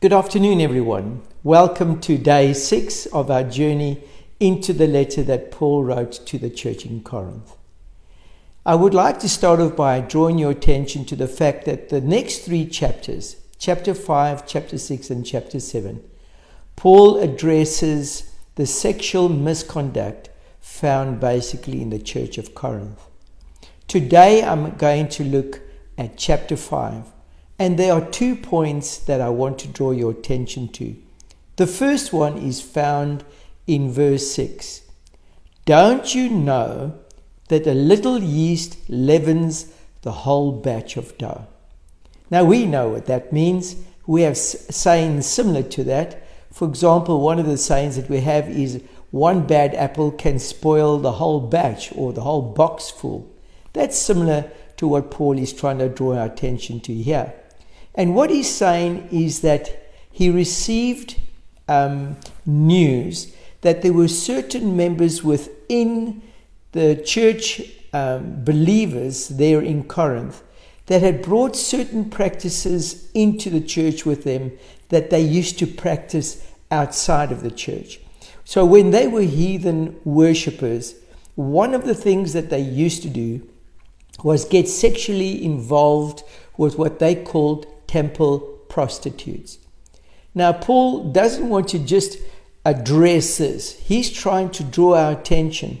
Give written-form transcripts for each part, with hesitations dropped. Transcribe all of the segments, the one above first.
Good afternoon, everyone. Welcome to day 6 of our journey into the letter that Paul wrote to the church in Corinth. I would like to start off by drawing your attention to the fact that the next 3 chapters, chapter 5, chapter 6, and chapter 7, Paul addresses the sexual misconduct found basically in the church of Corinth. Today I'm going to look at chapter 5. And there are 2 points that I want to draw your attention to. The first one is found in verse 6. Don't you know that a little yeast leavens the whole batch of dough? Now we know what that means. We have sayings similar to that. For example, one of the sayings that we have is one bad apple can spoil the whole batch or the whole box full. That's similar to what Paul is trying to draw our attention to here. And what he's saying is that he received news that there were certain members within the church believers there in Corinth that had brought certain practices into the church with them that they used to practice outside of the church. So when they were heathen worshippers, one of the things that they used to do was get sexually involved with what they called temple prostitutes. Now, Paul doesn't want to just address this. He's trying to draw our attention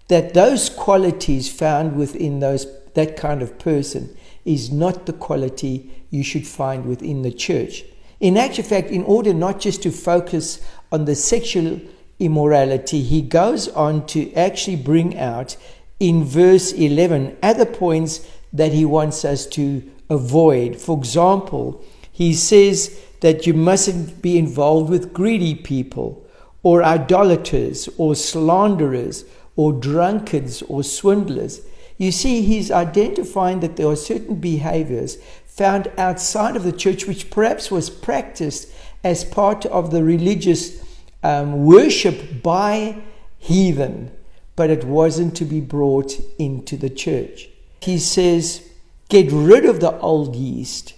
that those qualities found within that kind of person is not the quality you should find within the church. In actual fact, in order not just to focus on the sexual immorality, he goes on to actually bring out in verse 11 other points that he wants us to avoid. For example, he says that you mustn't be involved with greedy people or idolaters or slanderers or drunkards or swindlers. You see, he's identifying that there are certain behaviors found outside of the church which perhaps was practiced as part of the religious worship by heathen, but it wasn't to be brought into the church. He says, get rid of the old yeast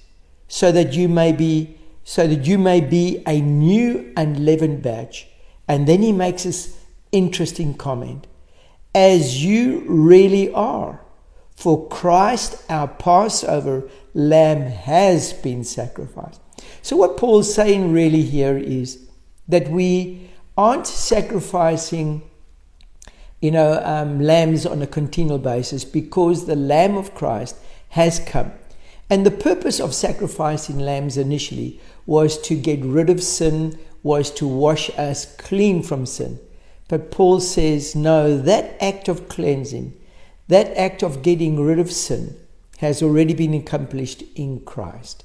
so that you may be a new unleavened batch. And then he makes this interesting comment. As you really are, for Christ our Passover lamb has been sacrificed. So what Paul's saying really here is that we aren't sacrificing lambs on a continual basis, because the Lamb of Christ has come. And the purpose of sacrificing lambs initially was to get rid of sin, was to wash us clean from sin. But Paul says, no, that act of cleansing, that act of getting rid of sin has already been accomplished in Christ.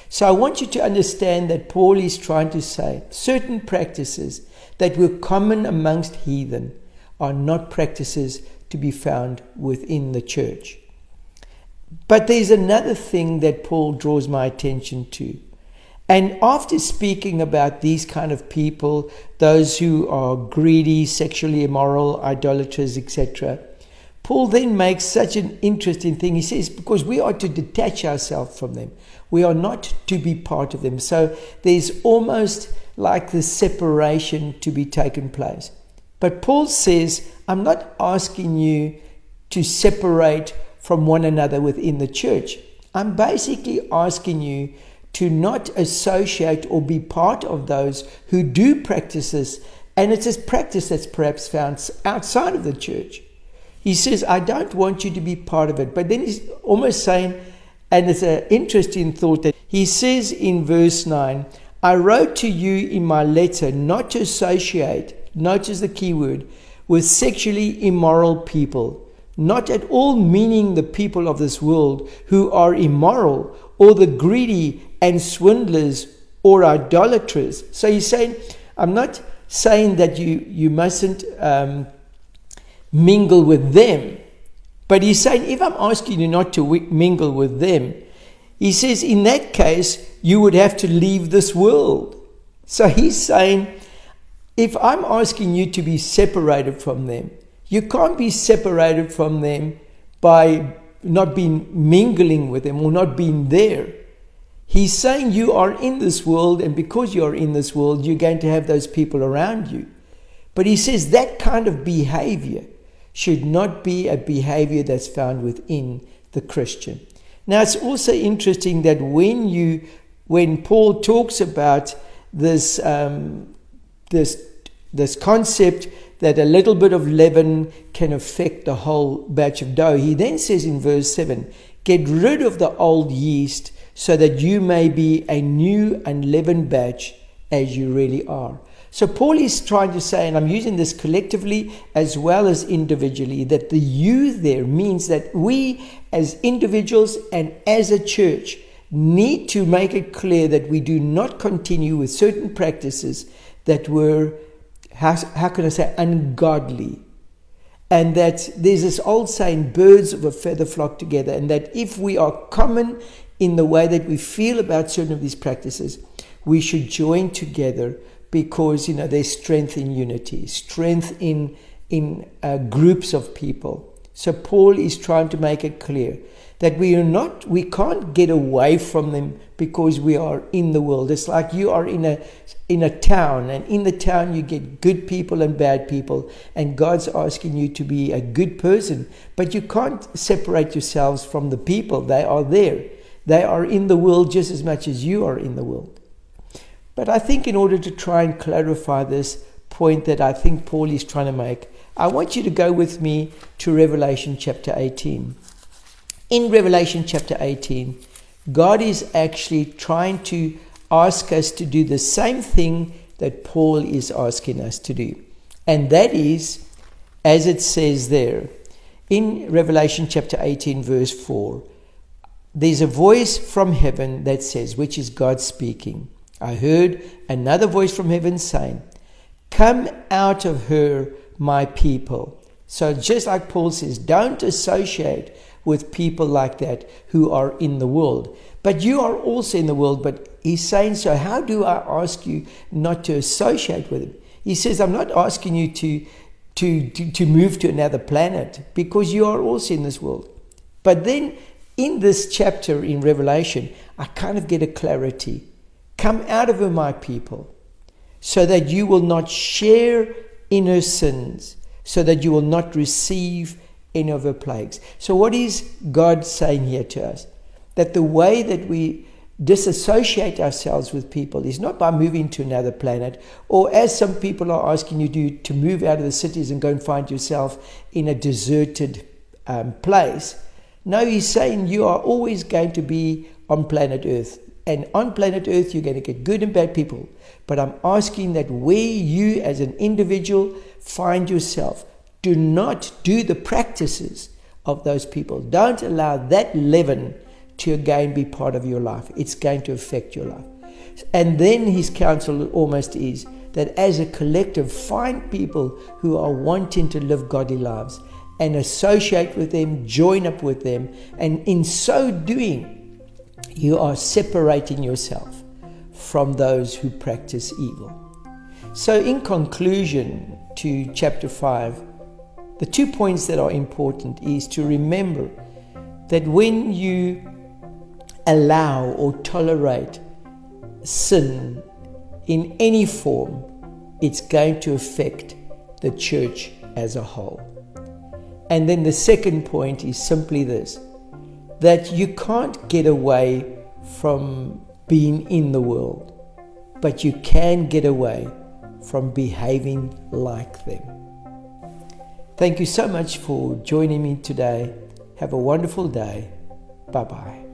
So I want you to understand that Paul is trying to say certain practices that were common amongst heathen are not practices to be found within the church. But there's another thing that Paul draws my attention to. And after speaking about these kind of people, those who are greedy, sexually immoral, idolaters, etc., Paul then makes such an interesting thing. He says, because we are to detach ourselves from them. We are not to be part of them. So there's almost like this separation to be taken place. But Paul says, I'm not asking you to separate from one another within the church. I'm basically asking you to not associate or be part of those who do practice this. And it's a practice that's perhaps found outside of the church. He says, I don't want you to be part of it. But then he's almost saying, and it's an interesting thought, that he says in verse 9, I wrote to you in my letter not to associate, notice the key word, with sexually immoral people, not at all meaning the people of this world who are immoral, or the greedy and swindlers or idolaters. So he's saying, I'm not saying that you mustn't mingle with them, but he's saying, if I'm asking you not to mingle with them, he says, in that case, you would have to leave this world. So he's saying, if I'm asking you to be separated from them, you can't be separated from them by not being mingling with them or not being there. He's saying you are in this world, and because you are in this world, you're going to have those people around you. But he says that kind of behavior should not be a behavior that's found within the Christian. Now, it's also interesting that when Paul talks about this concept that a little bit of leaven can affect the whole batch of dough, he then says in verse 7, get rid of the old yeast so that you may be a new unleavened batch as you really are. So Paul is trying to say, and I'm using this collectively as well as individually, that the you there means that we as individuals and as a church need to make it clear that we do not continue with certain practices that were, how can I say, ungodly. And that there's this old saying, birds of a feather flock together, and that if we are common in the way that we feel about certain of these practices, we should join together, because there's strength in unity, strength in groups of people. So Paul is trying to make it clear that we can't get away from them because we are in the world. It's like you are in a town, and in the town you get good people and bad people, and God's asking you to be a good person, but you can't separate yourselves from the people. They are there. They are in the world just as much as you are in the world. But I think in order to try and clarify this point that I think Paul is trying to make, I want you to go with me to Revelation chapter 18. In Revelation chapter 18, God is actually trying to ask us to do the same thing that Paul is asking us to do. And that is, as it says there, in Revelation chapter 18, verse 4, there's a voice from heaven that says, which is God speaking, I heard another voice from heaven saying, come out of her, my people. So just like Paul says, don't associate with people like that who are in the world. But you are also in the world. But he's saying, so how do I ask you not to associate with him? He says, I'm not asking you to move to another planet, because you are also in this world. But then in this chapter in Revelation, I kind of get a clarity. Come out of her, my people, so that you will not share in her sins, so that you will not receive any of her plagues. So what is God saying here to us? That the way that we disassociate ourselves with people is not by moving to another planet, or as some people are asking you to move out of the cities and go and find yourself in a deserted place. No, he's saying you are always going to be on planet Earth. And on planet Earth, you're going to get good and bad people. But I'm asking that where you as an individual find yourself, do not do the practices of those people. Don't allow that leaven to again be part of your life. It's going to affect your life. And then his counsel almost is that as a collective, find people who are wanting to live godly lives and associate with them, join up with them. And in so doing, you are separating yourself from those who practice evil. So in conclusion to chapter 5, the 2 points that are important is to remember that when you allow or tolerate sin in any form, it's going to affect the church as a whole. And then the second point is simply this, that you can't get away from being in the world, but you can get away from behaving like them. Thank you so much for joining me today. Have a wonderful day. Bye-bye.